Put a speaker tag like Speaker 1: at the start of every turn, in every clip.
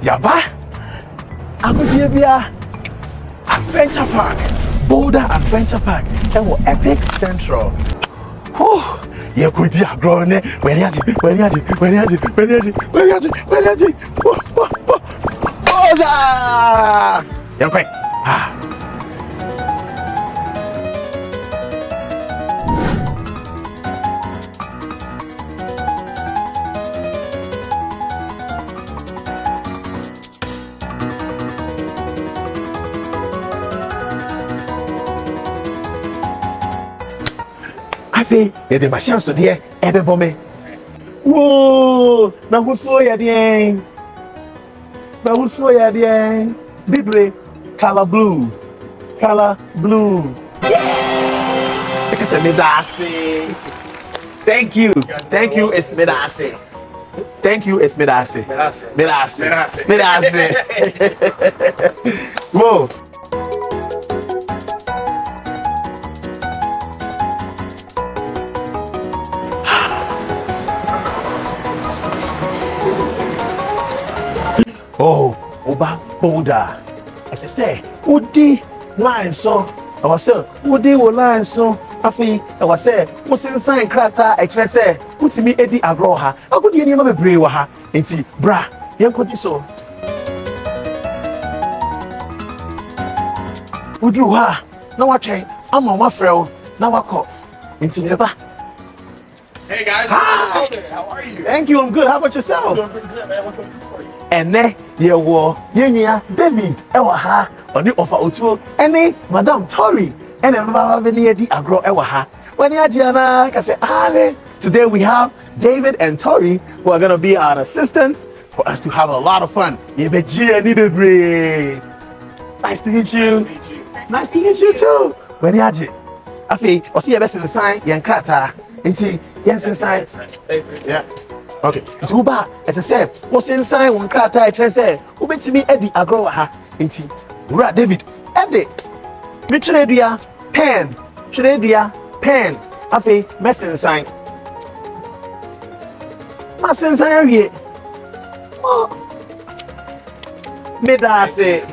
Speaker 1: Yaba. Abia Adventure Park. Boulder Adventure Park. And what Epic Central. Oh, you could be a grown when you Young quick. Afi, you the machine so there, everybody. Whoa, now who's so ya there? Now who's so ya there? Bibre, color blue. Yeah! Because it's Medase. Thank you, it's Medase. Thank you, it's Medase. Medase. Whoa. Oh, Oba Boulder. As I say, Udi line so. I was say, Udi will line so. Afi, I was say, what's inside Krata? I say, what's me Eddie Agroha? I could you never be ha? Enti, bra, young could so. Would you ha? Now I train. I'm on my friend. Now I call. Enti, never.
Speaker 2: Hey guys,
Speaker 1: Hi.
Speaker 2: how are you?
Speaker 1: Thank you, I'm good. How about yourself?
Speaker 2: I'm doing pretty good, man. What can I do for you?
Speaker 1: Ene yewo yenya David ewa ha oni offer otuo ene Madam Tori ene baba beni edi agro ewa ha wani ajiana ka say today we have David and Tori who are going to be our assistants for us to have a lot of fun. Yebeji ani bebre. Nice to meet you. Nice to meet you too. Wani aji afi osi yebese sign yen krata nti yen sign. Yeah. Okay. So ba as I said, what's inside one krata I try say, who bet me Eddie agro ha inti. Ra David, Eddie. Me tredia pen. Afi messing sign. Messing sign here. Medase.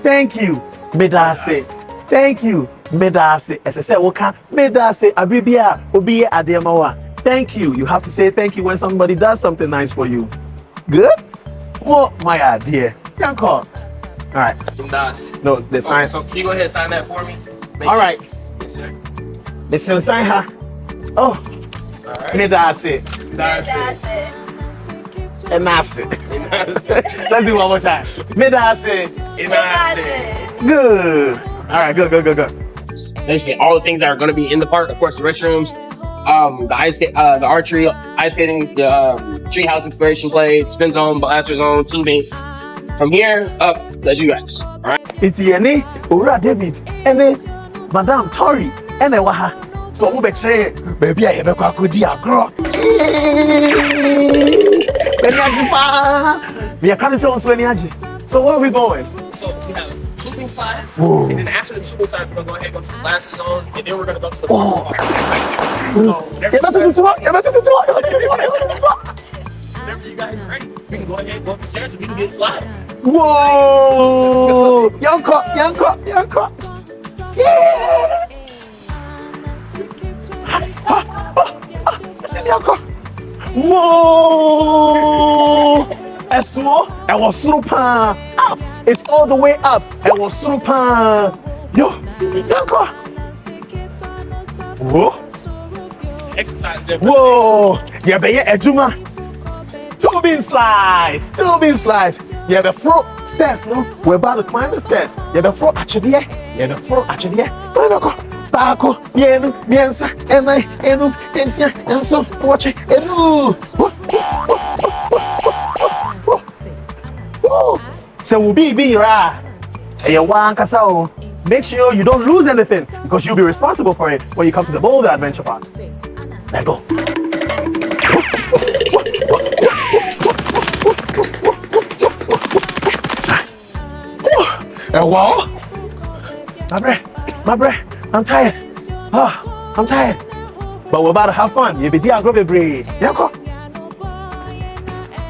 Speaker 1: Thank you. Medase. Thank you. Medase. As I said, woka medase abibia obiye ademawa. Thank you. You have to say thank you when somebody does something nice for you. Good? Oh, my idea. Yanko. All right. No, the sign.
Speaker 2: So can you go ahead and sign that for me?
Speaker 1: All right.
Speaker 2: Yes, sir.
Speaker 1: Listen, sign her. Oh.
Speaker 2: All right.
Speaker 1: Medase. And that's it. Let's do one more time. Medase. Good. All right. Good.
Speaker 2: Basically, all the things that are going to be in the park. Of course, the restrooms, the archery, ice skating, the treehouse exploration play, spin zone, blaster zone, tubing. From here up, that's you guys. All right.
Speaker 1: It's Yene, Ura David, and then Madame Tori, and then Waha. So we betray, baby, I have a crocodile girl. We are coming to us when So where are we going?
Speaker 2: So we have tubing sides,
Speaker 1: Whoa.
Speaker 2: and then after the tubing sides, we're going to go ahead and go to the blaster zone, and then we're going to go to the park. So whenever you guys are ready, we can go ahead and go up the stairs and we can get sliding.
Speaker 1: Whoa! Young cop. Yeah! Listen, young cop. Whoa! Esmo, I was super up. It's all the way up. I was super. Yo, young cop. Whoa!
Speaker 2: Exercise every
Speaker 1: Whoa! Yeah, but yeah, Ejuma. Tubing slides. Yeah, the front stairs, no? We're about to climb the stairs. Yeah, the front actually. Bako, yenu, miensa, enai, enu, ensia, enso, watch it, enu. So we'll be right. Make sure you don't lose anything because you'll be responsible for it when you come to the Boulder Adventure Park. Let's go. Wall? My breath. I'm tired. I'm tired. But we're about to have fun. You be there, go be brave. Yeah, go.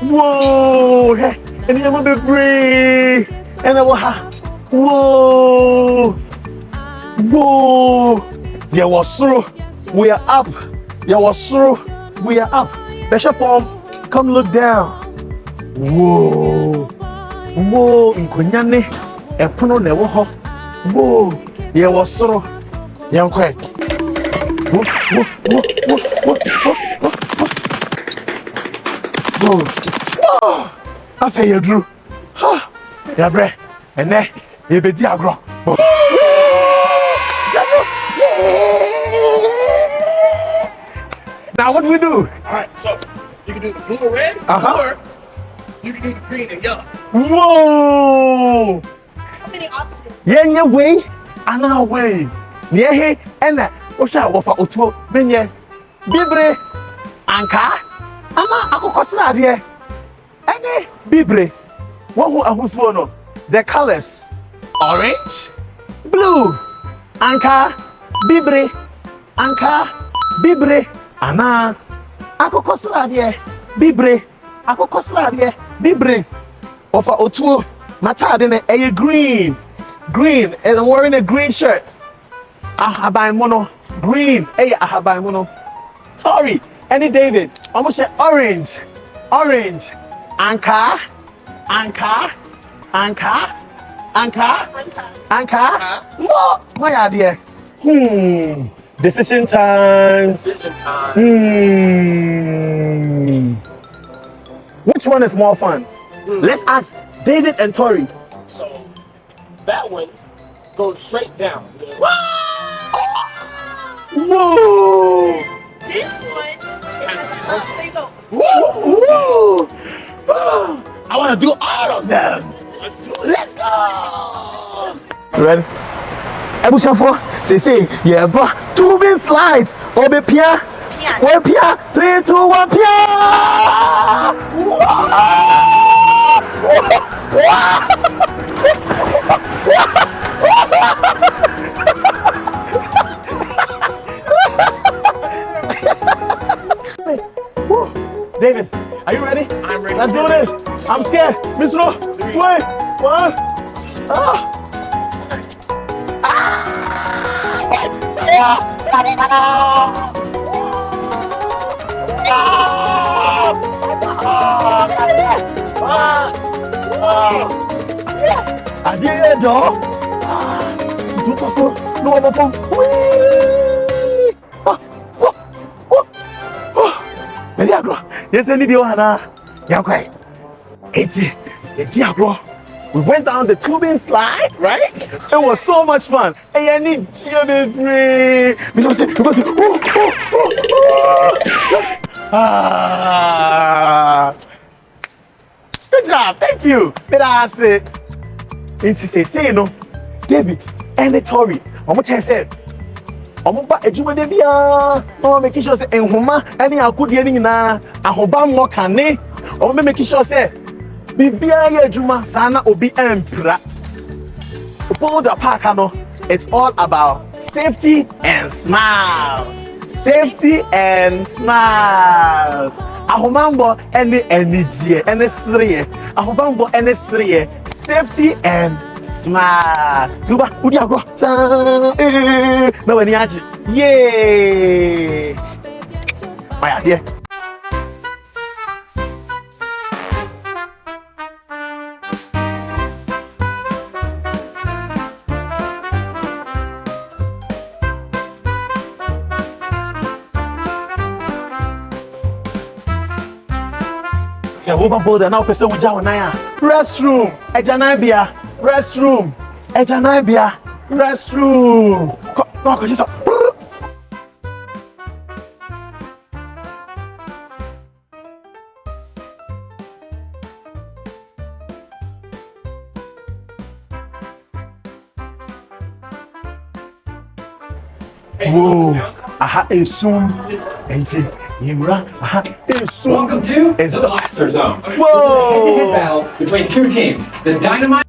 Speaker 1: Whoa! And you will be free. And I will have. Whoa. Whoa. Yeah, was through. We are up. Yeah, was through. We are up. Bishop form. Come look down. Whoa. Whoa. In Kunyane. A puno never ho. Whoa. Yeah, was through. Yeah, I'm quick. Whoa. Whoa. Whoa. Whoa. Whoa. Whoa. Whoa. Whoa. I feel you, Drew. Yeah, bre. And then you be diagro. Now what do we do?
Speaker 2: Alright, so you can do the blue or red, or you can do the green and yellow.
Speaker 1: Whoa!
Speaker 3: So many options.
Speaker 1: Yeah, way, another way. Yeah, hey, and that. Osha wafa otuo menye bibre anka ama akokosra de ene bibre wo hu ahusuo no the colors orange blue anka bibre ana akokosra de bibre wafa otuo matade ne eye green and I'm wearing a green shirt ahaban mono green, hey, ahaban mono. Tori, any David, almost say orange, anka, no, my idea. Decision time. Which one is more fun? Let's ask David and Tori.
Speaker 2: So that one goes straight down.
Speaker 1: Whoa!
Speaker 3: This one is up. So you go.
Speaker 1: Woo! I want to do all of them.
Speaker 2: Let's do it.
Speaker 1: Let's go! Ready? Ebushafo, say, yeah, but 2 bin slides. Obe pia. Where pia? 3, 2, 1, pia! David, are you ready?
Speaker 2: I'm ready.
Speaker 1: Let's do this. I'm scared. Miss Ro, wait. 1. I did it, dog. No, yes, I need you, Hannah. Yeah, okay. We went down the tubing slide, right? It was so much fun. Hey, I need you, baby. Because good job, thank you. That's it. Say no, David and Tori. I'm what I said. I'm ba ejuma de bia no make sure say enhoma ani akudie ni na ahoba mo kane o make sure say bibia ya ejuma sana obi empra Boulder Park no it's all about safety and smiles ahomambo ene enijie ene sriye ahomambo ene sriye safety and smile. Tuba, udiago. No any aji. Yay! My idea. Yeah, we both now person with Jawanaya. Restroom. Ejanabia. Restroom. Ejanabia. Restroom. No, go just. Whoa. Aha, assume. And see, aha, assume.
Speaker 4: Welcome to
Speaker 1: It's
Speaker 4: the Blaster Zone.
Speaker 1: Whoa.
Speaker 4: Head-to-head battle between two teams. The Dynamite.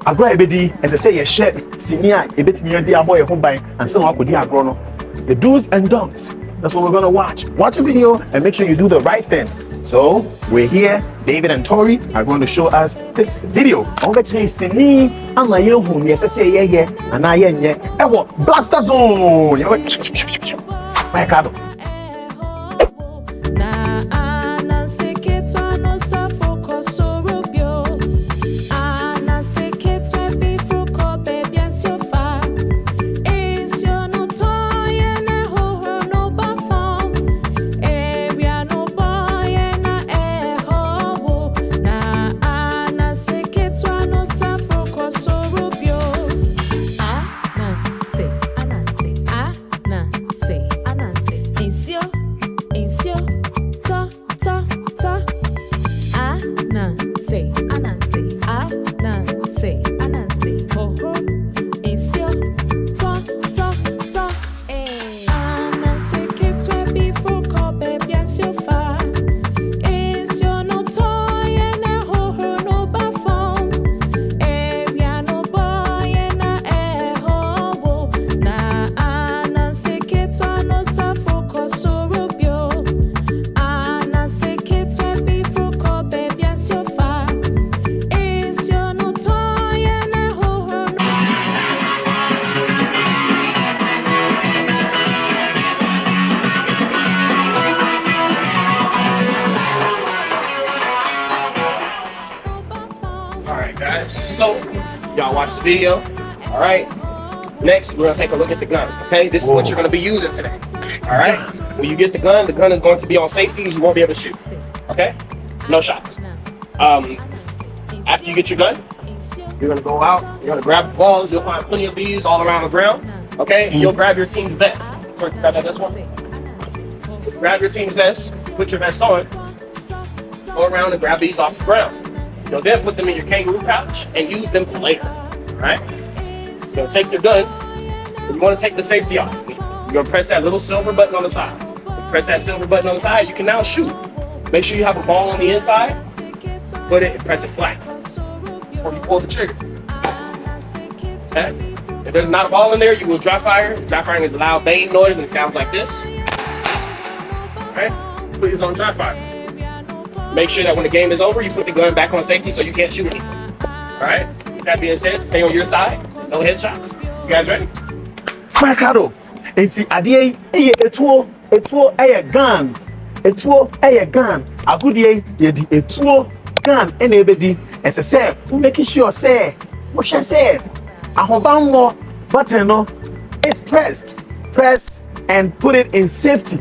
Speaker 1: agro ebedi as I say your shirt senior a bit me the boy home by and so I could agro no. The do's and don'ts. That's what we're gonna watch. Watch a video and make sure you do the right thing. So we're here. David and Tori are going to show us this video. I'm gonna chase me. I'm like you know yes I say yeah and I yeah. What Blaster Zone? My card.
Speaker 2: So, y'all watch the video. All right. Next, we're gonna take a look at the gun. Okay, this is what you're gonna be using today. All right. When you get the gun is going to be on safety. You won't be able to shoot. Okay. No shots. After you get your gun, you're gonna go out. You're gonna grab the balls. You'll find plenty of these all around the ground. Okay. And you'll grab your team's vest. Grab that vest one. Grab your team's vest. Put your vest on. Go around and grab these off the ground. You'll then put them in your kangaroo pouch and use them for later, right? So take your gun, and you want to take the safety off. You're going to press that little silver button on the side. Press that silver button on the side, you can now shoot. Make sure you have a ball on the inside, put it and press it flat before you pull the trigger. Okay? If there's not a ball in there, you will dry fire. Dry firing is a loud bang noise and it sounds like this. Okay? Please don't dry fire. Make sure that when the game is over, you put the gun back on safety so you can't shoot anything. Alright? With that being said, stay on your side. No headshots. You guys ready?
Speaker 1: Marcado. It's adie etuo gun. Etuo gun. Agudie ye di etuo gun enebedi. Ese say, we make sure say, what shall say? Ahobanwo button no is pressed. Press and put it in safety.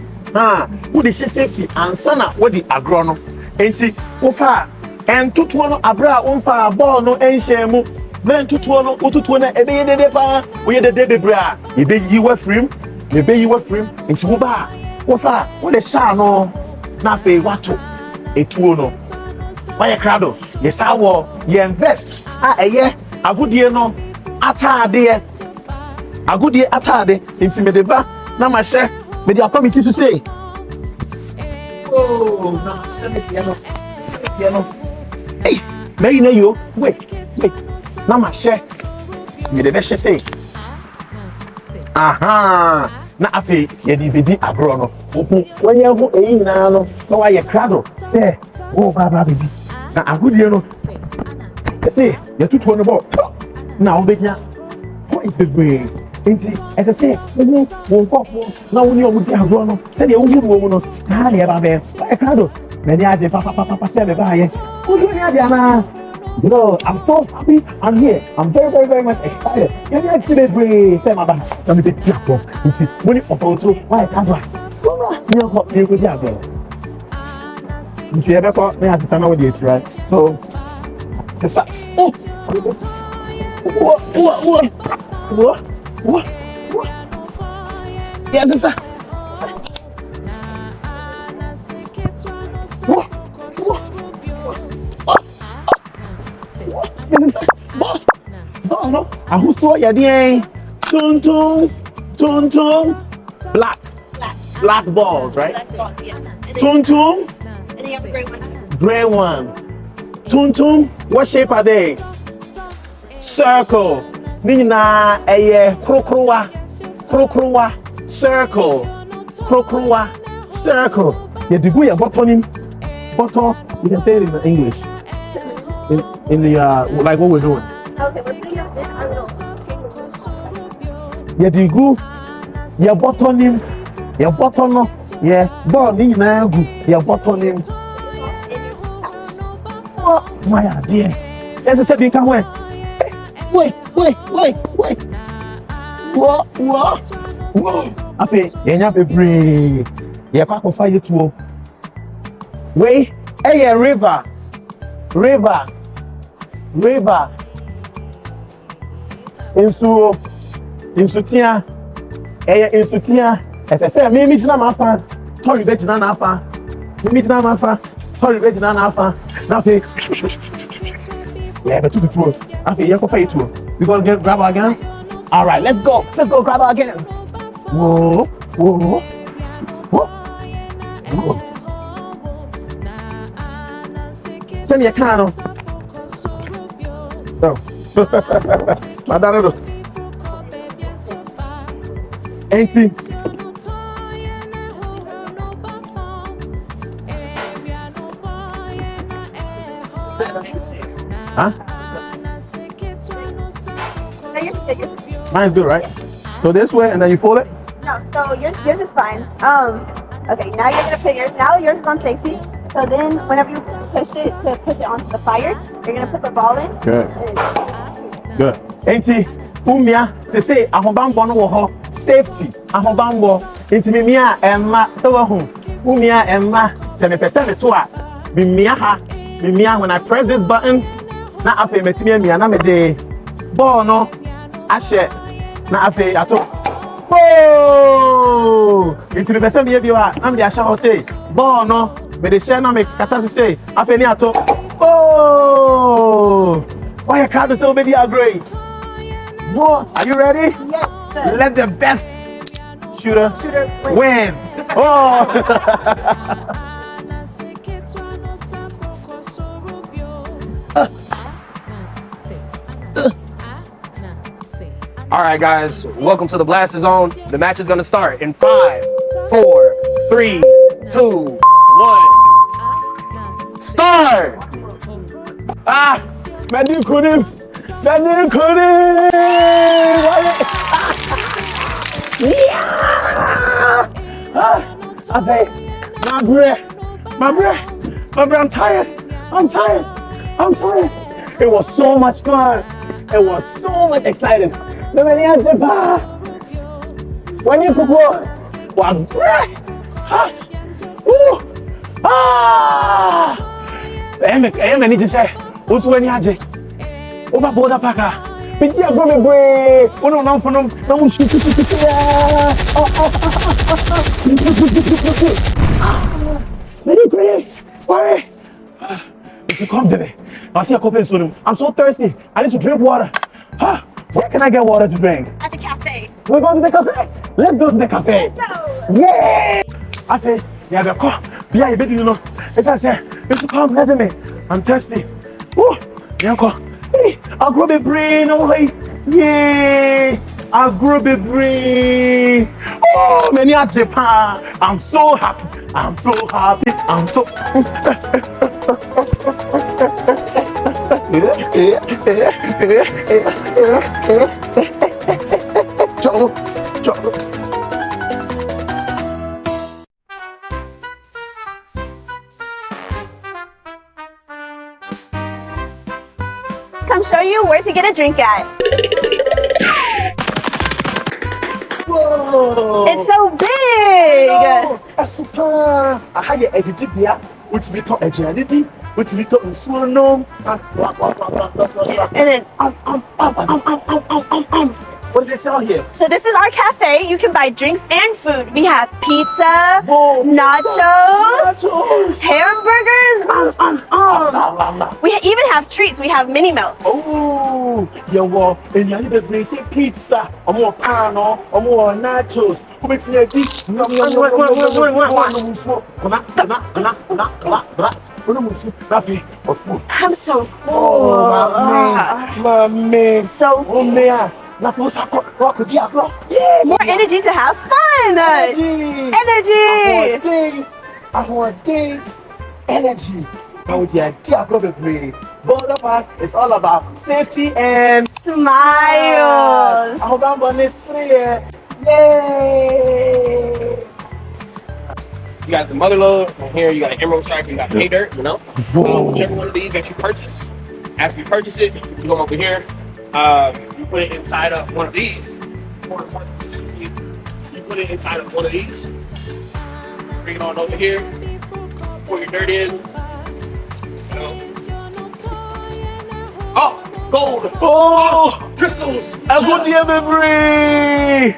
Speaker 1: Who the safety and sana what the agrono. Enti ofa en tutuo no abra onfa ball no enhyemu men tutuo no ututuo na ebe yede pa we yede bebra ebe yiwa frame enti wo ba ofa wo de sha no na fe wato etuo no why crowd yes awo ye invest eye agudie no atade enti me de ba na ma hye me de committee to say oh, no, piano. Hey, may you know wait. Now my share. Me the best say. Aha. Na afi ye DVD agro no. When you go e na no, no why you crado. Say, oh baba baby. Na agudie no. Say, you tutu no ball. Na obenya. What is the way? As I say, won pop na woni o di agro no. Say e wo no. Na le ba be. I crado. Many are the papa say be ba yes. You know, I'm so happy. I'm here. I'm very much excited. Can you actually bring say my bad? Let me take you up. When you offer to why can't I? You go there. If you ever call me as a son with you, right? So, say what? Yes, sir. No. I who saw ya there? Tung. Black balls, right?
Speaker 3: Black balls, yes.
Speaker 1: Tung.
Speaker 3: And then you have a gray one.
Speaker 1: Gray one. Tung. What shape are they? circle. Nina eye krokrowa. Circle. Krokrowa. Circle. Yeah, the good bottom. Bottom. You can say it in English. In the like what we're doing.
Speaker 3: Okay, we're putting it in our little.
Speaker 1: Yeah, the good. Yeah, bottom. Yeah, bottom. Yeah, ball nina good. Yeah, bottom. Oh my dear. Yes, I said you can wait. Wait. Whoa. Ape, yenya bebre. Yeah, kwa fire you too. Wait, hey, river. Insutia. Insutia. As I said, me jina mafa. Sorry, be jina na afa. Me jina mafa. Sorry, be jina na afa. Now say, yeah, but two. Okay, you can fight too. We gonna grab our guns. All right, let's go grab our guns. Whoa. Send me a cano. No. Madame. Auntie. Huh? Mine's good, right? So this way, and then you pull it?
Speaker 3: No, so yours is fine. Okay, now you're gonna put yours. Now yours is on safety. So then, whenever you push it onto the fire, you're gonna put the ball in.
Speaker 1: Good. Auntie, umia, say, ahobambo no wo safety. Ahobambo. Auntie mia emma, so umia emma. Se me pese me to a. Mia when I press this button, na ape metimi mia na me de ball no ashe na ape ato. Oh! Into the best of the I'm the Asha say, ball no, but the share no make Katasi say, ape ni ato. Oh! Why your crowd is so baby are great. Whoa, are you ready?
Speaker 3: Yes, sir.
Speaker 1: Let the best shooter win. Oh!
Speaker 2: All right, guys, welcome to the Blaster Zone. The match is gonna start in 5, 4, 3, 2, 1. Start!
Speaker 1: Ah! Manu couldn't! Yeah! Ape, my breath, I'm tired. It was so much fun. It was so much exciting. When you propose, one breath. I need to say, who's when you have over border packer. Pity a gummy break. Oh no, for no shoot. Very great. Why? If you come today, I'll see a coffee soon. I'm so thirsty. I need to drink water. Where can I get water to drink?
Speaker 3: At the cafe.
Speaker 1: We're going to the cafe. Let's go to the cafe.
Speaker 3: No.
Speaker 1: Yeah. I say, yeah, the call. Yeah, you better know. As I said, you should come let me. I'm thirsty. Oh, yeah, call. Hey, I'll grow the brain away. Yeah, I'll grow the brain. Oh, many at Japan. I'm so happy. I'm so.
Speaker 3: Come show you where to get a drink at.
Speaker 1: Whoa!
Speaker 3: It's so big.
Speaker 1: That's super. I had your edited there. What's me talk agility? What's me talk in small no?
Speaker 3: And then
Speaker 1: What do they sell here?
Speaker 3: so this is our cafe. You can buy drinks and food. We have pizza,
Speaker 1: Whoa,
Speaker 3: nachos,
Speaker 1: nachos.
Speaker 3: hamburgers. We even have treats. We have mini melts.
Speaker 1: Oh, yeah, well, and you need to say pizza, or more pan, or more nachos. Who makes me a beat?
Speaker 3: I'm so full.
Speaker 1: Oh, mommy.
Speaker 3: So full.
Speaker 1: Yeah.
Speaker 3: More energy to have fun. Energy.
Speaker 1: I want day. Energy. Now the idea probably. Boulder Park is all about safety and
Speaker 3: Smiles.
Speaker 1: I hope I'm on this Yay!
Speaker 2: You got the mother load right here. You got an emerald striker. You got pay dirt. You know, whichever one of these that you purchase. After you purchase it, you come over here. You put it inside of one of these. Or more specifically, you put it inside of one of these. Bring it on over here. Pour your dirt in. You know. Oh, gold.
Speaker 1: Oh,
Speaker 2: Crystals.
Speaker 1: a good year memory.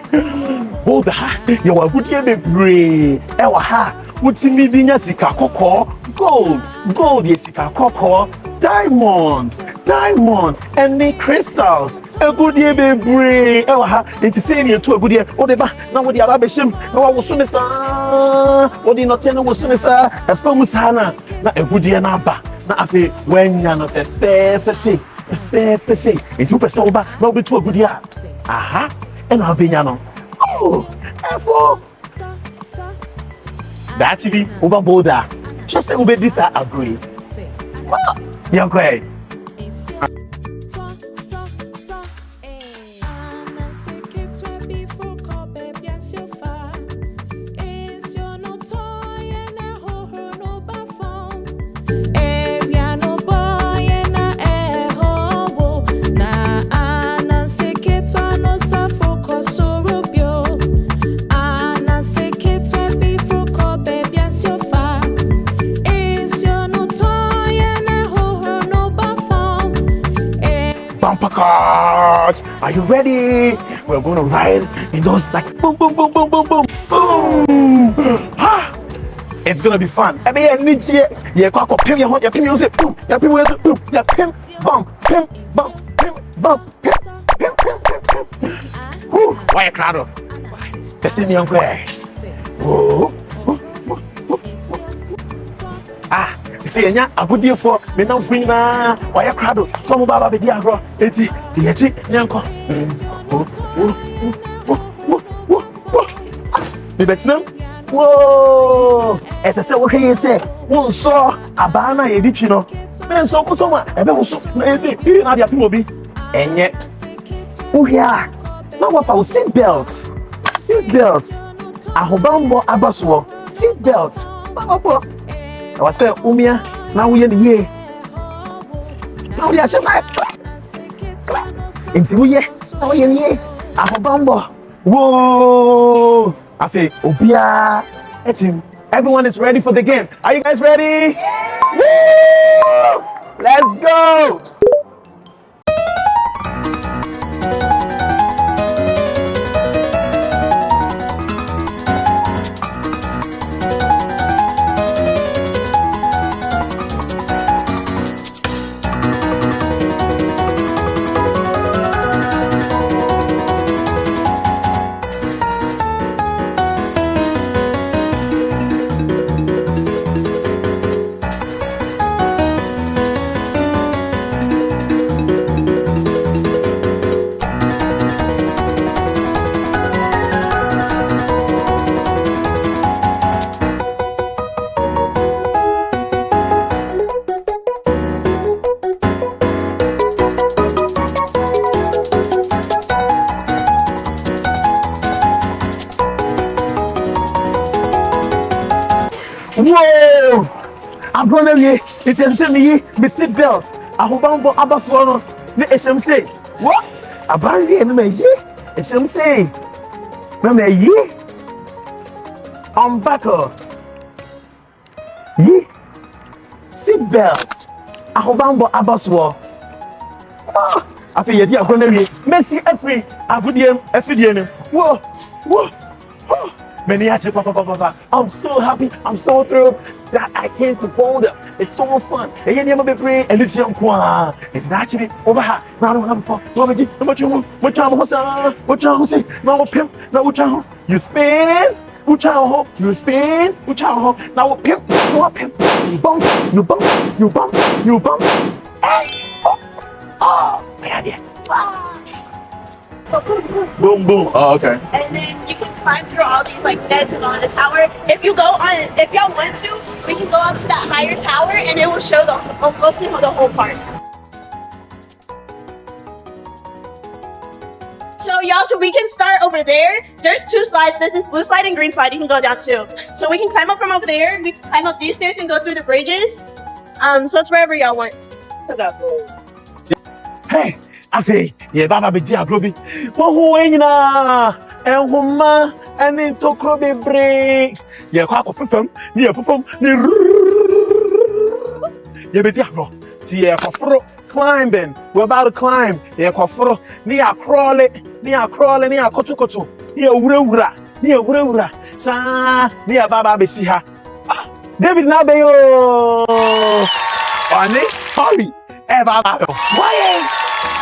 Speaker 1: Hold that. You are good year memory. Ewaha. What's in the sika koko? Gold is sika koko. Diamond, and the crystals. A good year memory. Ewaha. It's saying you to a good year. Oh, the ba. Now what the ababeshim. No, I was soon as what the not was soon as a film sana. Not a good year naba. Na afi when you're not a fair say. It's super sober, no be to a good year. Aha, and I'll be yano. Oh, therefore. That's it, over Boda. Just say, Ube, this I agree. Young Quay. Bumper cars! Are you ready? We're going to ride in those like boom, boom, boom, boom, boom, boom, boom! Ah! It's gonna be fun. I mean, yeah, quack, pim, your hot, your pim, music, boom, your pim, boom, your pim, bump, pim, bump, pim, bump, pim, pim, pim, pim, pim. Whew, why a crowd of? That's in the young guy. Whoa. Ah! See, a good deal for me now free na why a crowd some baba be dia bro eti the echi nyanko me betinam whoa ese se wo hwe se won so abana ye di twi no me so ko so ma ebe wo so na ezi na dia pimo bi enye wo hia na wo fa seat belts ahobambo abaso seat belts baba I say, Umia, now we are here. Now we are shut up. Into here, now we are here. Ahobambo. Whoa! I say, Obia. Everyone is ready for the game. Are you guys ready? Yeah. Woo! Let's go! Whoa! I'm gonna be it's me seat belt. Ahobambo abaswono. Ne HMC. What? Abandi and me HMC. Me ye. Unbuckle. Ye. Seat belt. Ahobambo abaswo. Ah, I feel you're gonna be Messi every Avudium. Whoa! Oh. Papa. I'm so happy. I'm so thrilled that I came to Boulder. It's so fun. And you never be free. And it's it's actually over here. Now, you spin Ucha, you spin, ucha, now pimp, you bump, you bump, you bump, you bump. Oh, yeah. Boom, boom. Oh, okay.
Speaker 3: And then you can climb through all these like nets and on the tower. If y'all want to, we can go up to that higher tower and it will show mostly the whole park. So we can start over there. There's 2 slides. There's this blue slide and green slide. You can go down too. So we can climb up from over there. We can climb up these stairs and go through the bridges. So it's wherever y'all want to go.
Speaker 1: Hey, I say, yeah, Baba be dia grobi. Wo ho enyina. Enhoma, eni tokro be break. Yeah, kwa fufam, ni fufam, ni. Yeah, be dia bro. Ti yeah, kwa climbing. We're about to climb. Yeah, kwa fro. Ni crawl it. Ni kotu. Ni wura. Sa, ni Baba be si ha. David na be yo. Ani, sorry. Baba. Why?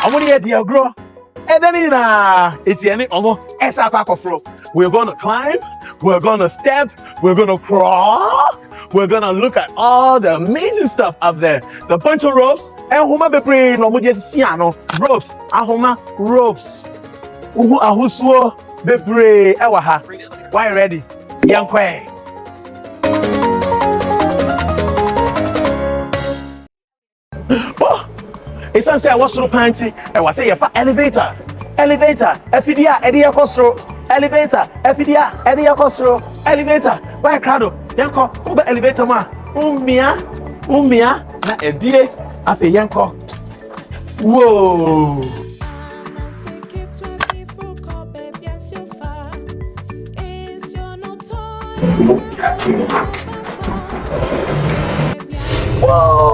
Speaker 1: I'm gonna get the grow. And then it's the end of we're gonna climb, we're gonna step, we're gonna crawl, we're gonna look at all the amazing stuff up there. The bunch of ropes, and who might be praying, no just siano ropes, ahoma ropes. Ahuswo be pray, ewaha. Why ready? Young Kwe. It's say I was through panty. I was say elevator. Efidia, Edia Costro. Elevator. Efidia, Edia Costro. Elevator. Why crowd? Yanko, Uber elevator ma. Umia. Na ebie. Afe yanko. Whoa. Whoa.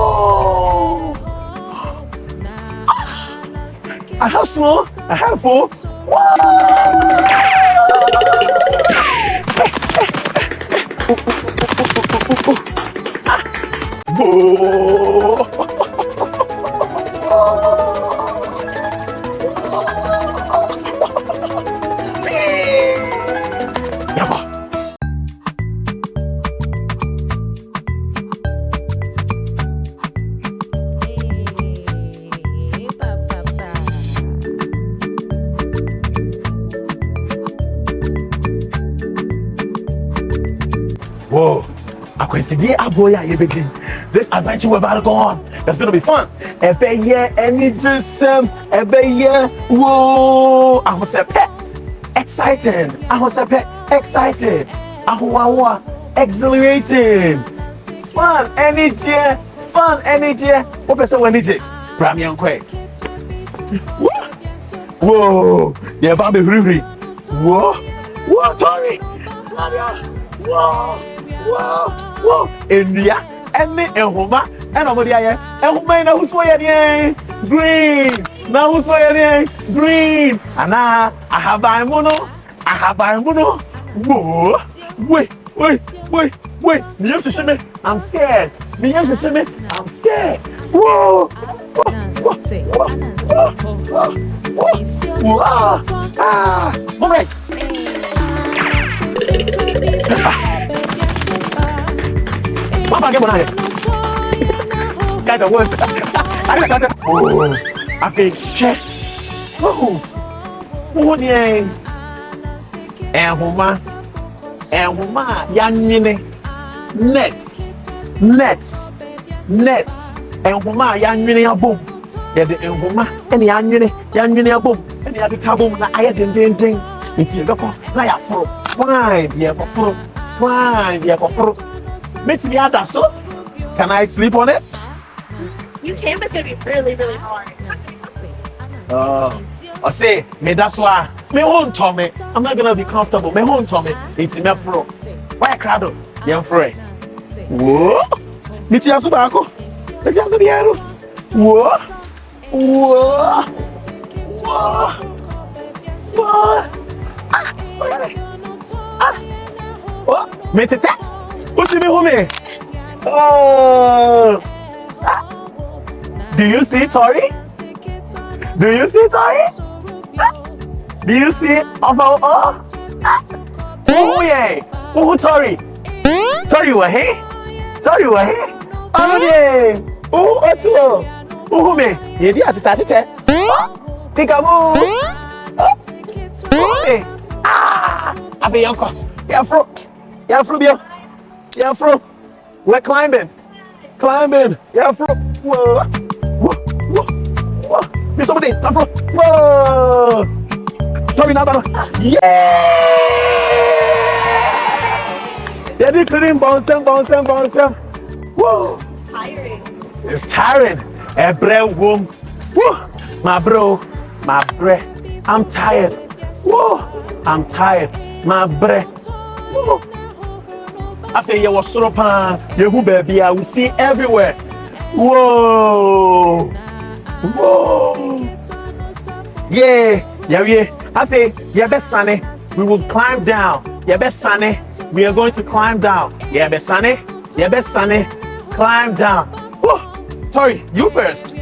Speaker 1: I have small, I have full. Whoa, I can see the aboya you begin. This adventure we're about to go on. That's gonna be fun. Ebe ye, any just ebe ye, whoa. I was a pet, exciting. Excited. Ahuawa, exhilarating. Fun energy. What person when energy? Bram young quick. Whoa, yeah, Bobby Ruri. Whoa, Tori. Whoa, India, and me, and Homa, and over there, and Homa, now who's way green, now who's way green, and I have by mono, whoa, wait, me have to see me, I'm scared, I'm scared, whoa, all right. What about guys are worse. I think check. Oh yeah. And Homa, Yanine. Nets. And Homa, Yanine boom. Yeah, the Homa, and the Yanine boom. And the other carbon, I had ding. It's a local, like a fruit. Wine, Makes me out that so. Can I sleep on it?
Speaker 3: You can, but it's gonna be really, really hard.
Speaker 1: I say, me that's why. Me won't tell me. I'm not gonna be comfortable. Me won't tell me. It's me fro. Why crowd? Young free. Whoa. Me tia so bako. Me tia so biaro. Whoa. Oh, me tete. What's in the home? Oh! Do you see Tori? Do you see Oh yeah! Who Tori? Tori wa he? Tori wa he? Oh yeah. Who Otuo? Who me? Ye di asita tete. Peekaboo. Hey. Ah. Abi yanko. Yafro. Yafro bio. Yafro. We're climbing. Climbing. Yafro. Whoa. Whoa. Whoa. Whoa. Be somebody. Yafro. Whoa. Tori na bano. Yeah. Yeah, they couldn't bounce them. Whoa.
Speaker 3: Tiring.
Speaker 1: It's tiring. Woo. My bro, I'm tired. Whoa. I'm tired. My bre. Whoa. I say you was so pan. You who baby, I will see everywhere. Whoa. Yeah. I say, yeah, best sunny. We will climb down. Yeah, best sunny. We are going to climb down. Yeah, best sunny. Climb down. Whoa. Tori, you first.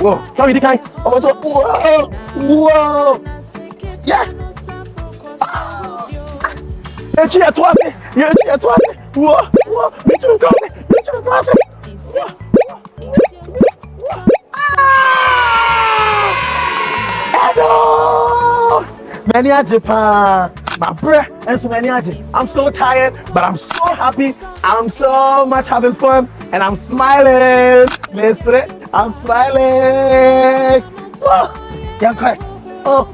Speaker 1: Whoa. Tori, the guy. Whoa. Yeah. You're twice. Whoa. Me too, twice. Many Japan, my breath, and so many. I'm so tired, but I'm so happy. I'm so much having fun, and I'm smiling. Listen, I'm smiling. Oh, yeah, okay. Oh,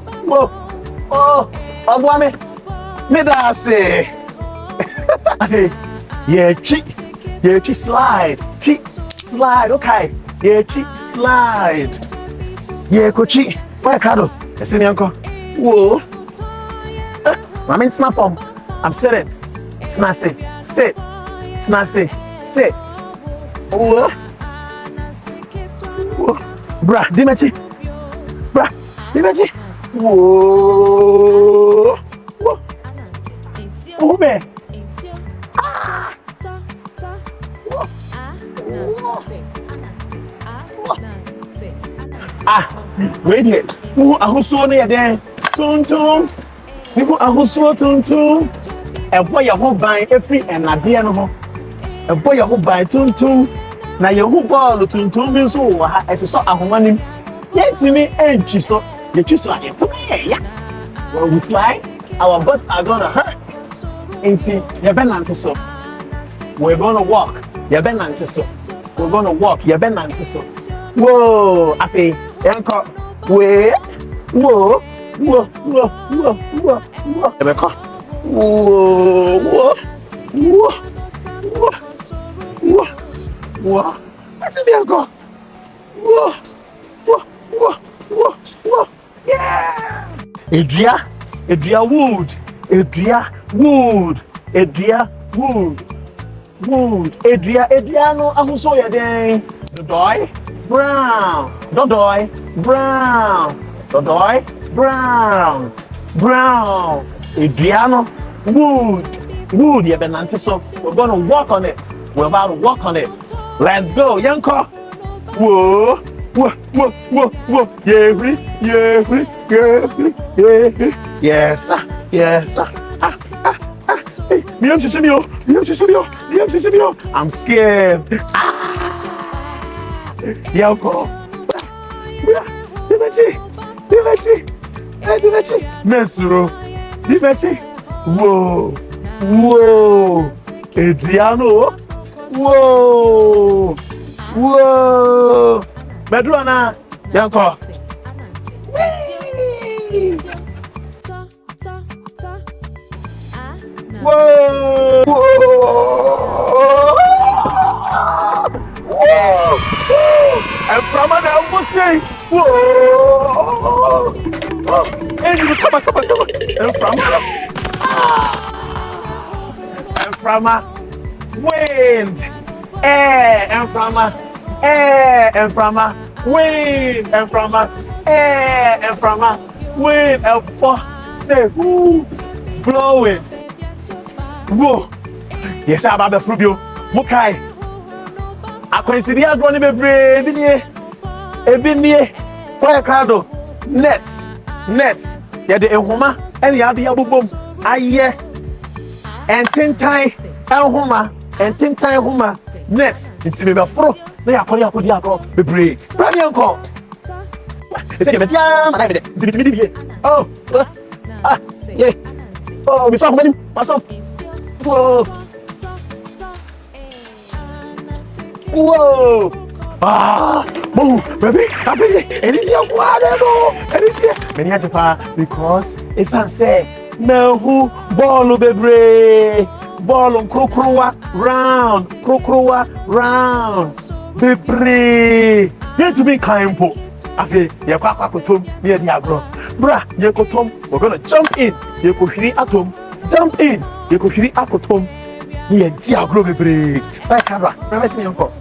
Speaker 1: Obwame, me da say. Yeah, cheek slide, okay. Yeah, cheek slide. Yeah, coachy. Where Kado? Yes, uncle. Whoa. I'm in my form. I'm sitting. It's not sit. Sit. Whoa. Bruh, Dimechi. Whoa. Oh, man. Wait here. Who ahusuo ne yeden? Tuntum. Who ahusuo tuntum. Ebo ya ho ban efri enade no ho. Ebo ya ho ban tuntum. Na ye ho ball tuntum bi so wo ha eso ahomanim. Yetimi entwi so. Yetwi so ayeto ya. When we slide, our butts are gonna hurt. Inti ye benante so. We're gonna walk. Ye benante so. We're gonna walk. Ye benante so. Whoa, afi yanko. Wait. Whoa. Rebecca. Whoa. That's it, yanko. Whoa. Yeah. Edria wood. Edria no ahuso ya den. Dodoi brown. Edriano wood ya benante so we're going to walk on it. Let's go, yanko. Whoa. Yeah. Yes. I'm scared. Yanko. Dimechi. Mesuro. Dimechi. Whoa. Adriano. Whoa. Medrona. Yanko. Whoa. And from an elbow say, whoa. And you come on. And from a wind, air, and from a wind, and from a air, and from a wind, and say, whoo, it's blowing. Whoa. Yes, I'm about to prove you. Mukai. I consider you going to be brave. Ebinie. Where crowd? Nets. Yeah, the Ehoma. And the other boom. Aye. and 10 times Homa and 10 times Homa. Next, it's in the fro. They are calling up the agro, the break. Brand uncle. It's a damn. Oh, yeah. Oh, Miss Hoffman, my son. Whoa. Whoa. Boo, baby, I feel it. And it's your water, many because it's unsaid. No, who ball baby. Ball on crocroa round, baby. Here to be kind po. I feel you're quack near the agro. Bra, you go Tom. We're gonna jump in. You go hit atom. Jump in. You go hit atom. Near the agro, baby. Back camera. Remember me, uncle.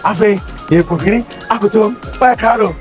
Speaker 1: Afe, ye kokiri, akoto, ba karo.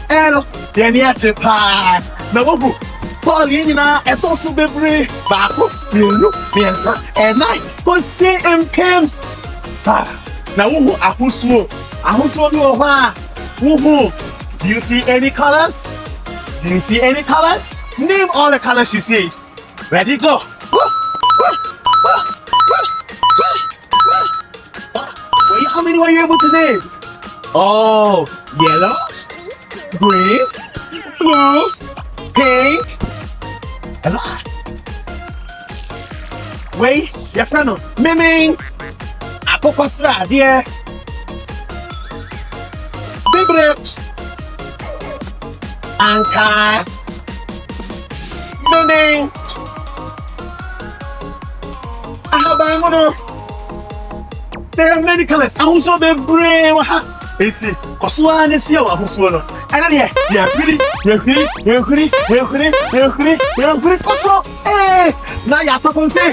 Speaker 1: Eno. Yeni ate pa. Na wogu. Paul yeni na eto so bebre. Baako, mienu, miensa, enai. Ko se empem. Na wogu ahosuo. Ahosuo bi wo ha. Wogu. Do you see any colors? Name all the colors you see. Ready, go. Wait, how many were you able to name? Oh, yellow, green, blue, pink, and wait, your friend, Miming, Apopasra, dear, Biblet, Anka, Miming, Ahabangono. There are many colors. I also be brave. It's it. Kosua ne sia wa hosuo no. Ana de ya hwiri. Koso. Na ya to fon say.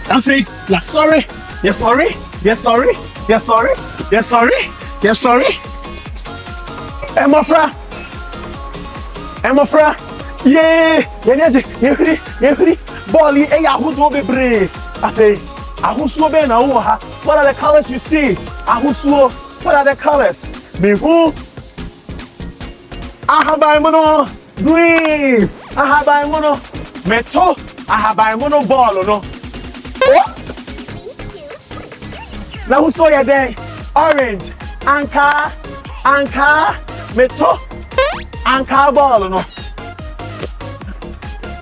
Speaker 1: I say, you're sorry. You're sorry. You're sorry. You're sorry. You're sorry. You're sorry. Emofra. Yeah. Yeah. Ball, ahusuo bebre. I say, ahusuo be na wo ha. What are the colors you see? Ahusuo. What are the colors? Mehu. Ahaban mono green. Ahaban mono meto. Ahaban mono ball no. Now who saw your day? Orange. Anka. Meto. Anka ball no.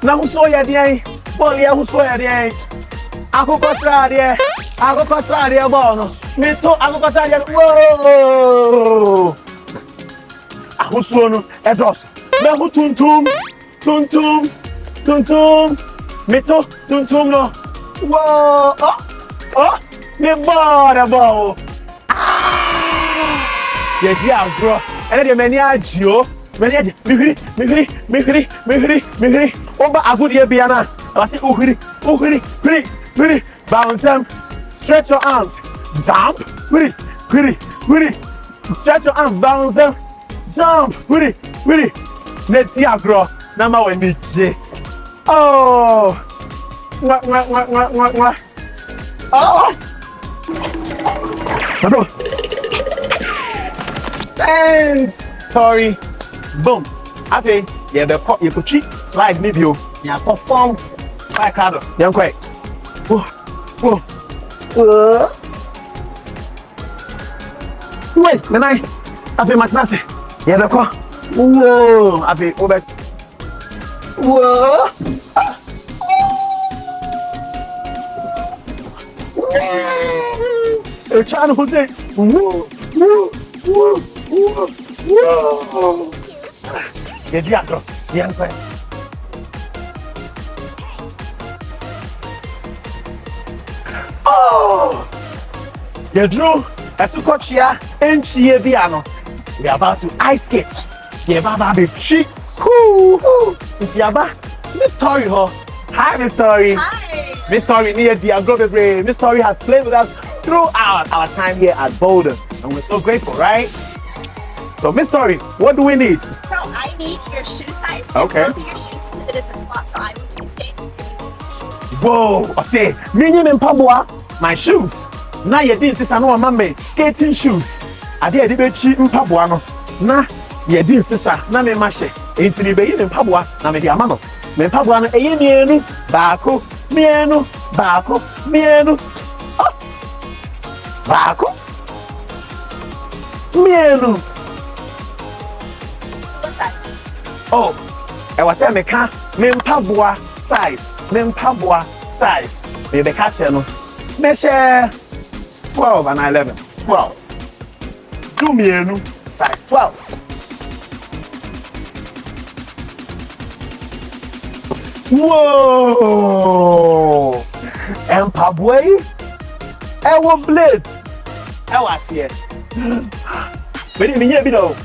Speaker 1: Now who saw your day? Ball ya who saw your day? Akokosra there ball no. Meto akokosra there. Whoa. Ahusuo no edos. Na hu tuntum. Meto tuntum no. Whoa. Oh. Me ball. Yeah, bro. And then many agio. Many me. Oba agudia biana. I say uhiri. Bounce them. Stretch your arms. Jump. Huri. Stretch your arms. Bounce them. Jump. Huri. Netia bro. Nama we niche. Oh. What. Oh. Thanks, Tori. Boom. I think you could cheat slide me view. You perform by card. Young quick. Wait, then I feel much nicer. Yeah, the car. Whoa, I feel over. Whoa. Trying to say, whoa. Yeah, diablo, yeah, okay. Oh, yeah, Drew. As you catch here, and she piano. We are about to ice skate. Yeah, Baba, be cheap. It's Yaba. Miss Tori, hi, Miss Tori.
Speaker 3: Hi.
Speaker 1: Miss Tori near the Agrobe. Miss Tori has played with us throughout our time here at Boulder, and we're so grateful, right? So, Miss Tori, what do we need?
Speaker 3: So I need your shoe size.
Speaker 1: Okay.
Speaker 3: Both of your shoes because it is a swap, so I will be skating.
Speaker 1: Whoa, I say, Minion and Pabua, my shoes. Now you didn't say no mamma skating shoes. I did a bit cheap in Pabuano. Nah, you didn't say na me mashe. Ain't me be in Pabua, na me diamano. Me Pabuano, a mienu, bako, mienu. Bako, mienu.
Speaker 3: So what's that?
Speaker 1: Oh, I was saying, me Pabua size. Me catch no. Measure 12 and 11. 12. Do mienu size 12. Whoa! And Pabway, our blade. I was here. But it means below.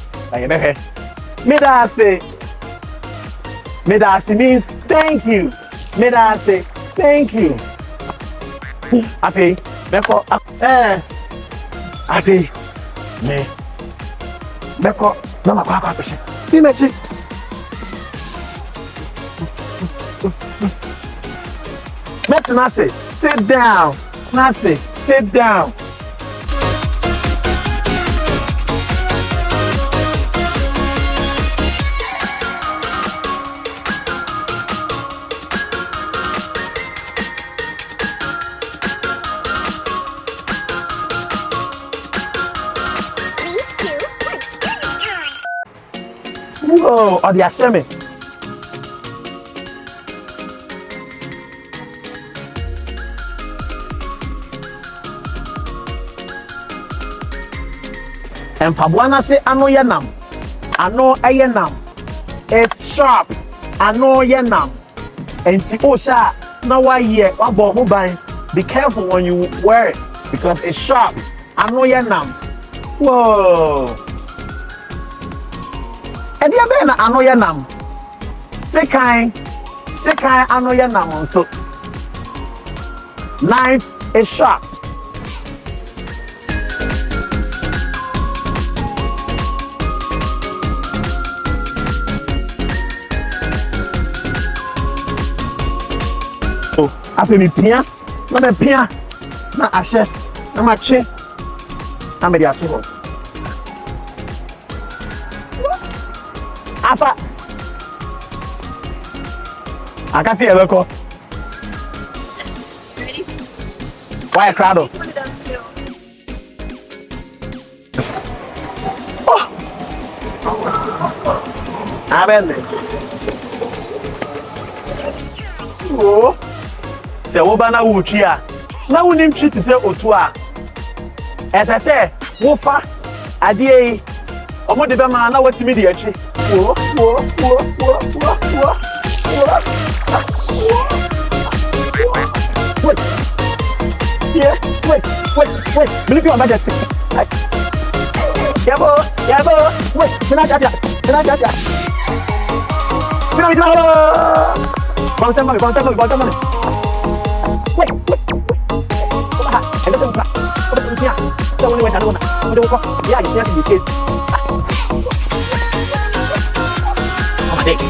Speaker 1: Medasi means thank you. Medasi, thank you. I say, I say, me. Beko, no ma kwa pese. Be mechi. Mechi na say, sit down. Na say, sit down. Oh, the assembly. And Pabuana say, I know your nam. I know a nam. It's sharp. I know your nam. And Osha, now why here? What about mobile? Be careful when you wear it because it's sharp. I know your nam. Whoa. And you better I know your nam. Sekai, I know your nam so. Knife is sharp. Oh, after me pia, na pia, na ashe, na mache, na me dia to. Afa. Akasi ebeko.
Speaker 3: Ready?
Speaker 1: Why a crowd?
Speaker 3: One of those two.
Speaker 1: Amen. Oh. Se wo ba na wo twi a. Na wo nim twi te se otu a. Ese se wo fa ade yi. Omo de be ma na watimi de achi. Wo. Wait. Yeah, wait. Believe you on majesty. Yabo. Wait, Mina chacha. Mina. Bang sama. Wait. And listen, what is here? So when we went down, yeah, you see these kids. Oh my days.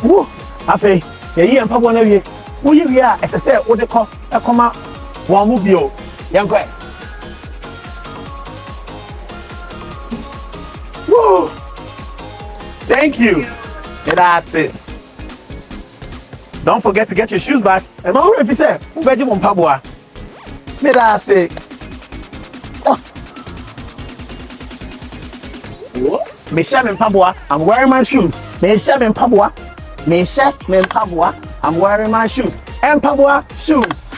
Speaker 1: Woo! Afe, ye mpapo na wie. Wo ye wie a esese wo de ko ekoma wo mu bio. Yankwe. Woo! Thank you. That's it. Don't forget to get your shoes back. And no if you say, who bet you mpapo? That's it. Oh. Me share me mpapo. I'm wearing my shoes. Me share me mpapo. I'm wearing my shoes. And Pabua shoes.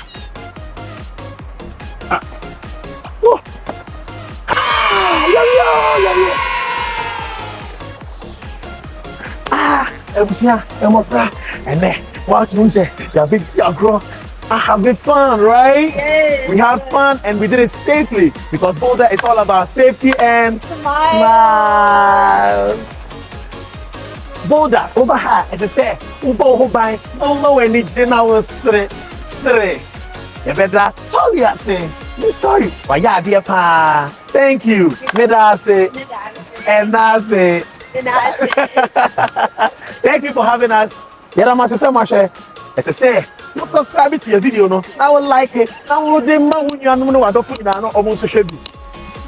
Speaker 1: And then what you say? You're big grow. I have been fun, right?
Speaker 3: Yes.
Speaker 1: We had fun and we did it safely because Boulder is all about safety and smiles. Boulder over here, as I say, Ubo by no any general sre. You better tell me say this story. Why ya dear pa? Thank you. Medase. And that's it. Thank you for having us. Yeah, I'm so much. As I say, subscribe to your video, no. I will like it. I will do my own. You know what? Don't put it on almost social media.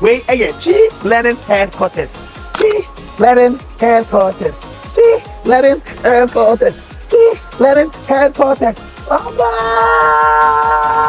Speaker 1: Wait, Chi Learning Headquarters. Chi Learning Headquarters. Learning Headquarters. Bye bye.